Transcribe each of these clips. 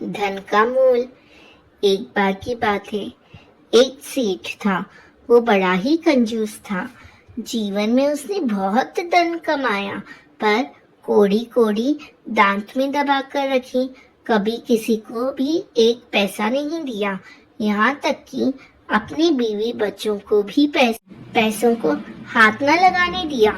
धन का मूल। एक बार की बात है, एक सेठ था। वो बड़ा ही कंजूस था। जीवन में उसने बहुत धन कमाया, पर कोड़ी कोड़ी दांत में दबा कर रखी। कभी किसी को भी एक पैसा नहीं दिया, यहाँ तक कि अपनी बीवी बच्चों को भी पैसों को हाथ न लगाने दिया।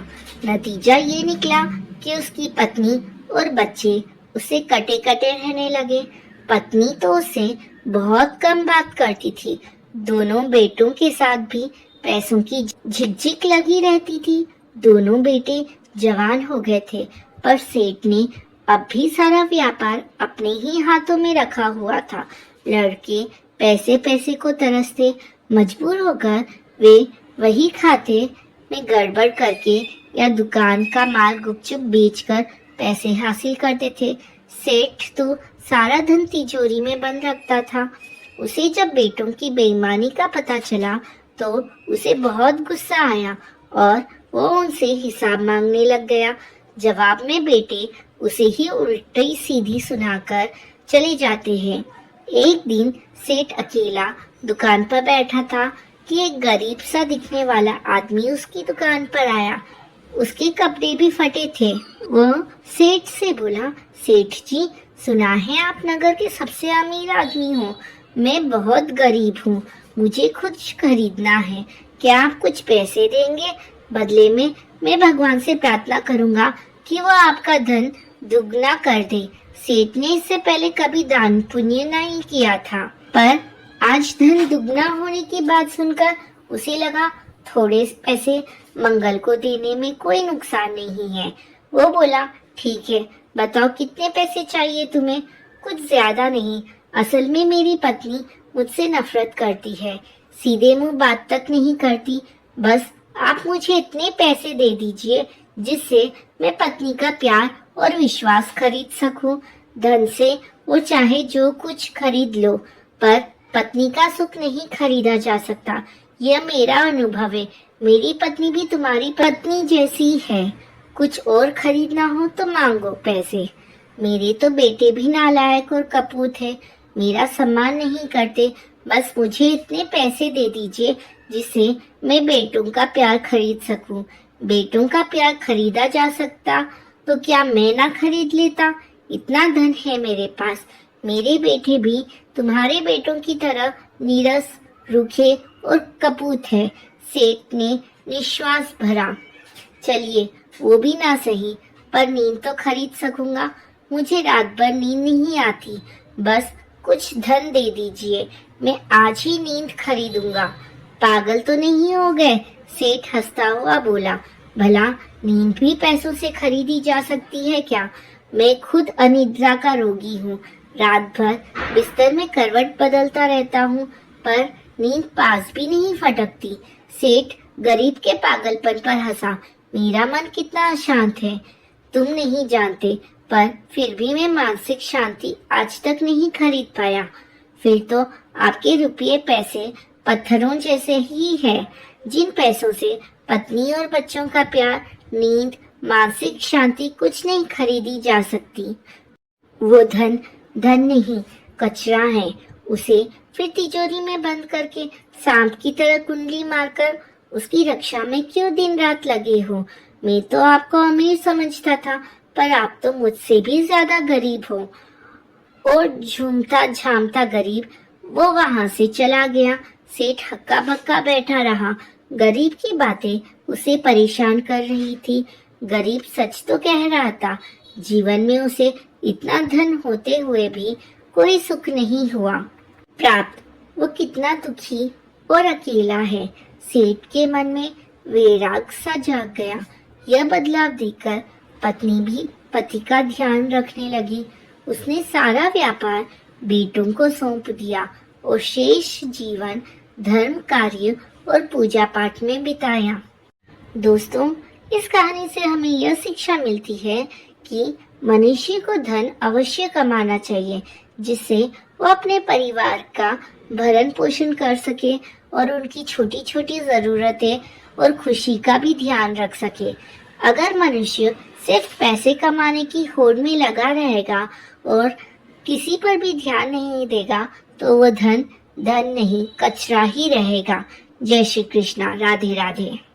नतीजा ये निकला कि उसकी पत्नी और बच्चे उसे कटे कटे रहने लगे। पत्नी तो उससे बहुत कम बात करती थी। दोनों बेटों के साथ भी पैसों की झिकझिक लगी रहती थी। दोनों बेटे जवान हो गए थे, पर सेठ ने अब भी सारा व्यापार अपने ही हाथों में रखा हुआ था। लड़के पैसे पैसे को तरसते, मजबूर होकर वे वही खाते में गड़बड़ करके या दुकान का माल गुपचुप बेचकर पैसे हासिल करते थे। सेठ तो सारा धन तिजोरी में बंद रखता था। उसे जब बेटों की बेईमानी का पता चला तो उसे बहुत गुस्सा आया और वो उनसे हिसाब मांगने लग गया। जवाब में बेटे उसे ही उल्टी सीधी सुनाकर चले जाते हैं। एक दिन सेठ अकेला दुकान पर बैठा था कि एक गरीब सा दिखने वाला आदमी उसकी दुकान पर आया। उसके कपड़े भी फटे थे। वो सेठ से बोला, सेठ जी, सुना है आप नगर के सबसे अमीर आदमी हो। मैं बहुत गरीब हूँ, मुझे कुछ खरीदना है। क्या आप कुछ पैसे देंगे? बदले में मैं भगवान से प्रार्थना करूँगा कि वो आपका धन दुगना कर दे। सेठ ने इससे पहले कभी दान पुण्य नहीं किया था, पर आज धन दुगना होने की बात सुनकर उसे लगा थोड़े पैसे मंगल को देने में कोई नुकसान नहीं है। वो बोला, ठीक है, बताओ कितने पैसे चाहिए तुम्हें? कुछ ज्यादा नहीं, असल में मेरी पत्नी मुझसे नफरत करती है, सीधे मुंह बात तक नहीं करती। बस आप मुझे इतने पैसे दे दीजिए जिससे मैं पत्नी का प्यार और विश्वास खरीद सकूं। धन से वो चाहे जो कुछ खरीद लो, पर पत्नी का सुख नहीं खरीदा जा सकता। यह मेरा अनुभव है। मेरी पत्नी भी तुम्हारी पत्नी जैसी है। कुछ और खरीदना हो तो मांगो पैसे। मेरे तो बेटे भी नालायक और कपूत है, मेरा सम्मान नहीं करते। बस मुझे इतने पैसे दे दीजिए जिससे मैं बेटों का प्यार खरीद सकूं। बेटों का प्यार खरीदा जा सकता तो क्या मैं ना खरीद लेता? इतना धन है मेरे पास। मेरे बेटे भी तुम्हारे बेटों की तरह नीरस, रूखे और कपूत है। सेठ ने निश्वास भरा। चलिए, वो भी ना सही, पर नींद तो खरीद सकूंगा। मुझे रात भर नींद नहीं आती। बस कुछ धन दे दीजिए, मैं आज ही नींद खरीदूंगा। पागल तो नहीं हो गए? सेठ हंसता हुआ बोला, भला नींद भी पैसों से खरीदी जा सकती है क्या? मैं खुद अनिद्रा का रोगी हूँ। रात भर बिस्तर में करवट बदलता रहता हूँ, पर नींद पास भी नहीं फटकती। सेठ गरीब के पागलपन पर हंसा। मेरा मन कितना अशांत है, तुम नहीं जानते, पर फिर भी मैं मानसिक शांति आज तक नहीं खरीद पाया। फिर तो आपके रुपये पैसे पत्थरों जैसे ही है, जिन पैसों से पत्नी और बच्चों का प्यार, नींद, मानसिक शांति कुछ नहीं खरीदी जा सकती। वो धन धन नहीं, कचरा है। उसे फिर तिजोरी में बंद करके सांप की तरह कुंडली मारकर उसकी रक्षा में क्यों दिन रात लगे हो? मैं तो आपको अमीर समझता था, पर आप तो मुझसे भी ज्यादा गरीब हो। और झूमता झामता गरीब वो वहां से चला गया। सेठ हक्का बक्का बैठा रहा। गरीब की बातें उसे परेशान कर रही थी। गरीब सच तो कह रहा था, जीवन में उसे इतना धन होते हुए भी कोई सुख नहीं हुआ प्राप्त। वो कितना दुखी और अकेला है। सेठ के मन में वैराग सा जाग गया। यह बदलाव देखकर पत्नी भी पति का ध्यान रखने लगी। उसने सारा व्यापार बेटों को सौंप दिया और शेष जीवन धर्म कार्य और पूजा पाठ में बिताया। दोस्तों, इस कहानी से हमें यह शिक्षा मिलती है कि मनुष्य को धन अवश्य कमाना चाहिए, जिससे वो अपने परिवार का भरण पोषण कर सके और उनकी छोटी छोटी जरूरतें और खुशी का भी ध्यान रख सके। अगर मनुष्य सिर्फ पैसे कमाने की होड़ में लगा रहेगा और किसी पर भी ध्यान नहीं देगा तो वो धन धन नहीं कचरा ही रहेगा। जय श्री कृष्णा। राधे राधे।